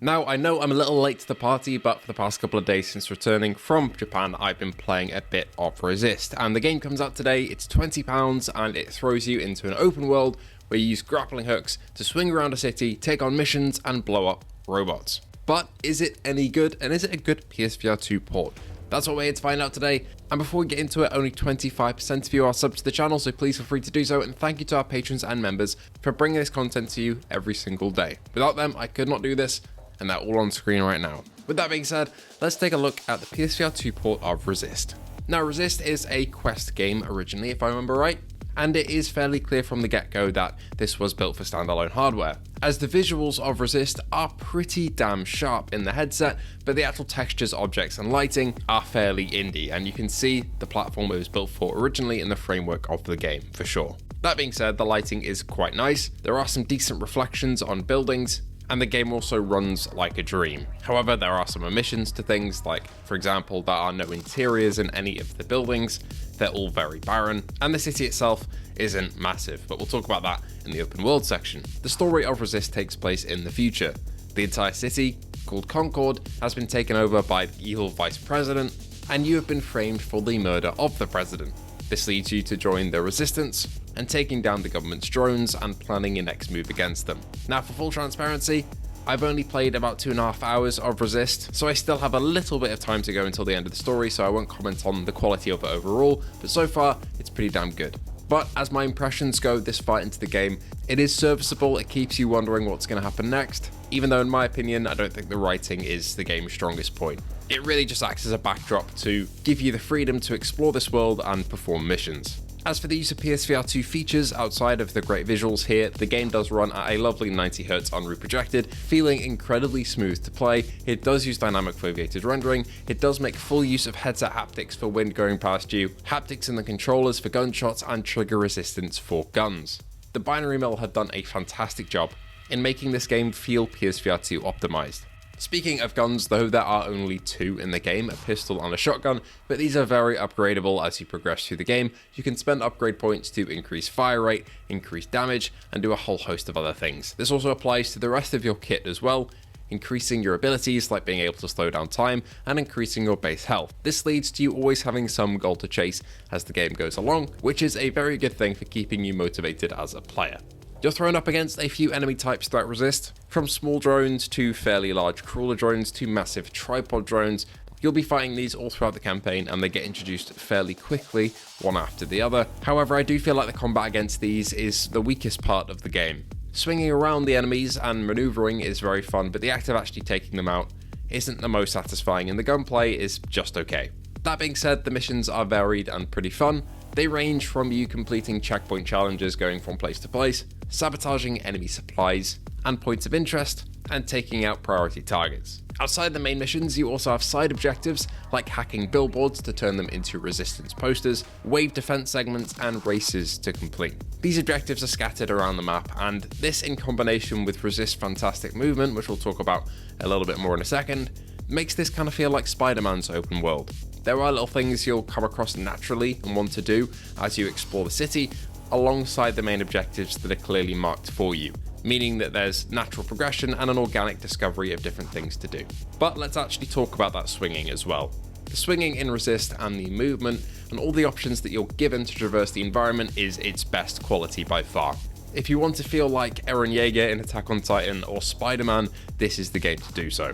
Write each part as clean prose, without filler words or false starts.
Now, I know I'm a little late to the party, but for the past couple of days since returning from Japan, I've been playing a bit of Resist, and the game comes out today. It's £20, and it throws you into an open world where you use grappling hooks to swing around a city, take on missions, and blow up robots. But is it any good, and is it a good PSVR2 port? That's what we're here to find out today, and before we get into it, only 25% of you are subs to the channel, so please feel free to do so, and thank you to our patrons and members for bringing this content to you every single day. Without them, I could not do this, and they're all on screen right now. With that being said, let's take a look at the PSVR2 port of Resist. Now, Resist is a Quest game originally, if I remember right, and it is fairly clear from the get-go that this was built for standalone hardware, as the visuals of Resist are pretty damn sharp in the headset, but the actual textures, objects, and lighting are fairly indie, and you can see the platform it was built for originally in the framework of the game, for sure. That being said, the lighting is quite nice, there are some decent reflections on buildings, and the game also runs like a dream. However, there are some omissions to things, like, for example, there are no interiors in any of the buildings, they're all very barren, and the city itself isn't massive, but we'll talk about that in the open world section. The story of Resist takes place in the future. The entire city, called Concord, has been taken over by the evil vice president, and you have been framed for the murder of the president. This leads you to join the resistance and taking down the government's drones and planning your next move against them. Now, for full transparency, I've only played about 2.5 hours of Resist, so I still have a little bit of time to go until the end of the story, so I won't comment on the quality of it overall, but so far, it's pretty damn good. But as my impressions go this far into the game, it is serviceable, it keeps you wondering what's going to happen next, even though in my opinion, I don't think the writing is the game's strongest point. It really just acts as a backdrop to give you the freedom to explore this world and perform missions. As for the use of PSVR2 features outside of the great visuals here, the game does run at a lovely 90Hz on reprojected, feeling incredibly smooth to play. It does use dynamic foveated rendering, it does make full use of headset haptics for wind going past you, haptics in the controllers for gunshots, and trigger resistance for guns. The binary mill have done a fantastic job in making this game feel PSVR2 optimized. Speaking of guns, though, there are only two in the game, a pistol and a shotgun, but these are very upgradable as you progress through the game. You can spend upgrade points to increase fire rate, increase damage, and do a whole host of other things. This also applies to the rest of your kit as well, increasing your abilities like being able to slow down time and increasing your base health. This leads to you always having some goal to chase as the game goes along, which is a very good thing for keeping you motivated as a player. You're thrown up against a few enemy types throughout Resist, from small drones to fairly large crawler drones to massive tripod drones. You'll be fighting these all throughout the campaign and they get introduced fairly quickly, one after the other. However, I do feel like the combat against these is the weakest part of the game. Swinging around the enemies and maneuvering is very fun, but the act of actually taking them out isn't the most satisfying and the gunplay is just okay. That being said, the missions are varied and pretty fun. They range from you completing checkpoint challenges going from place to place, sabotaging enemy supplies and points of interest, and taking out priority targets. Outside the main missions, you also have side objectives like hacking billboards to turn them into resistance posters, wave defense segments, and races to complete. These objectives are scattered around the map, and this in combination with Resist's fantastic movement, which we'll talk about a little bit more in a second, makes this kind of feel like Spider-Man's open world. There are little things you'll come across naturally and want to do as you explore the city, alongside the main objectives that are clearly marked for you, meaning that there's natural progression and an organic discovery of different things to do. But let's actually talk about that swinging as well. The swinging in Resist and the movement and all the options that you're given to traverse the environment is its best quality by far. If you want to feel like Eren Yeager in Attack on Titan or Spider-Man, this is the game to do so.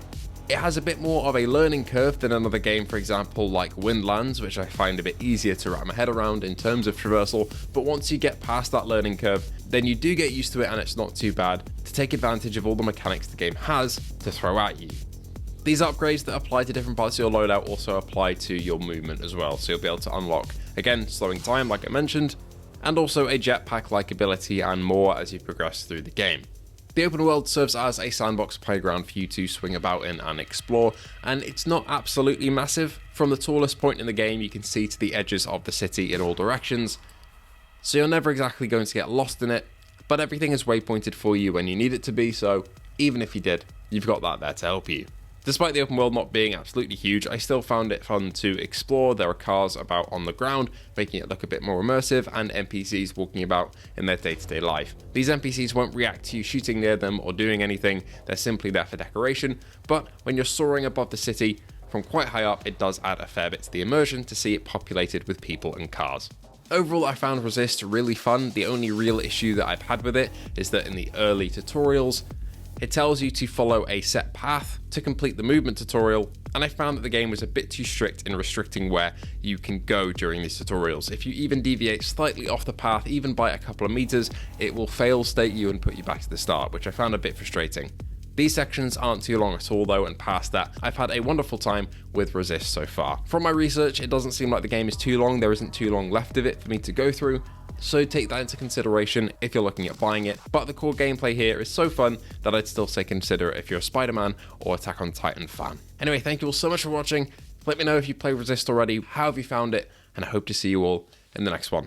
It has a bit more of a learning curve than another game, for example, like Windlands, which I find a bit easier to wrap my head around in terms of traversal, but once you get past that learning curve, then you do get used to it and it's not too bad to take advantage of all the mechanics the game has to throw at you. These upgrades that apply to different parts of your loadout also apply to your movement as well, so you'll be able to unlock, again, slowing time like I mentioned, and also a jetpack-like ability and more as you progress through the game. The open world serves as a sandbox playground for you to swing about in and explore, and it's not absolutely massive. From the tallest point in the game, you can see to the edges of the city in all directions, so you're never exactly going to get lost in it, but everything is waypointed for you when you need it to be, so even if you did, you've got that there to help you. Despite the open world not being absolutely huge, I still found it fun to explore. There are cars about on the ground, making it look a bit more immersive, and NPCs walking about in their day-to-day life. These NPCs won't react to you shooting near them or doing anything, they're simply there for decoration, but when you're soaring above the city from quite high up, it does add a fair bit to the immersion to see it populated with people and cars. Overall, I found Resist really fun. The only real issue that I've had with it is that in the early tutorials, it tells you to follow a set path to complete the movement tutorial, and I found that the game was a bit too strict in restricting where you can go during these tutorials. If you even deviate slightly off the path, even by a couple of meters, it will fail state you and put you back to the start, which I found a bit frustrating. These sections aren't too long at all though, and past that, I've had a wonderful time with Resist so far. From my research, it doesn't seem like the game is too long, there isn't too long left of it for me to go through, so take that into consideration if you're looking at buying it, but the core gameplay here is so fun that I'd still say consider it if you're a Spider-Man or Attack on Titan fan. Anyway, thank you all so much for watching. Let me know if you played Resist already, how have you found it, and I hope to see you all in the next one.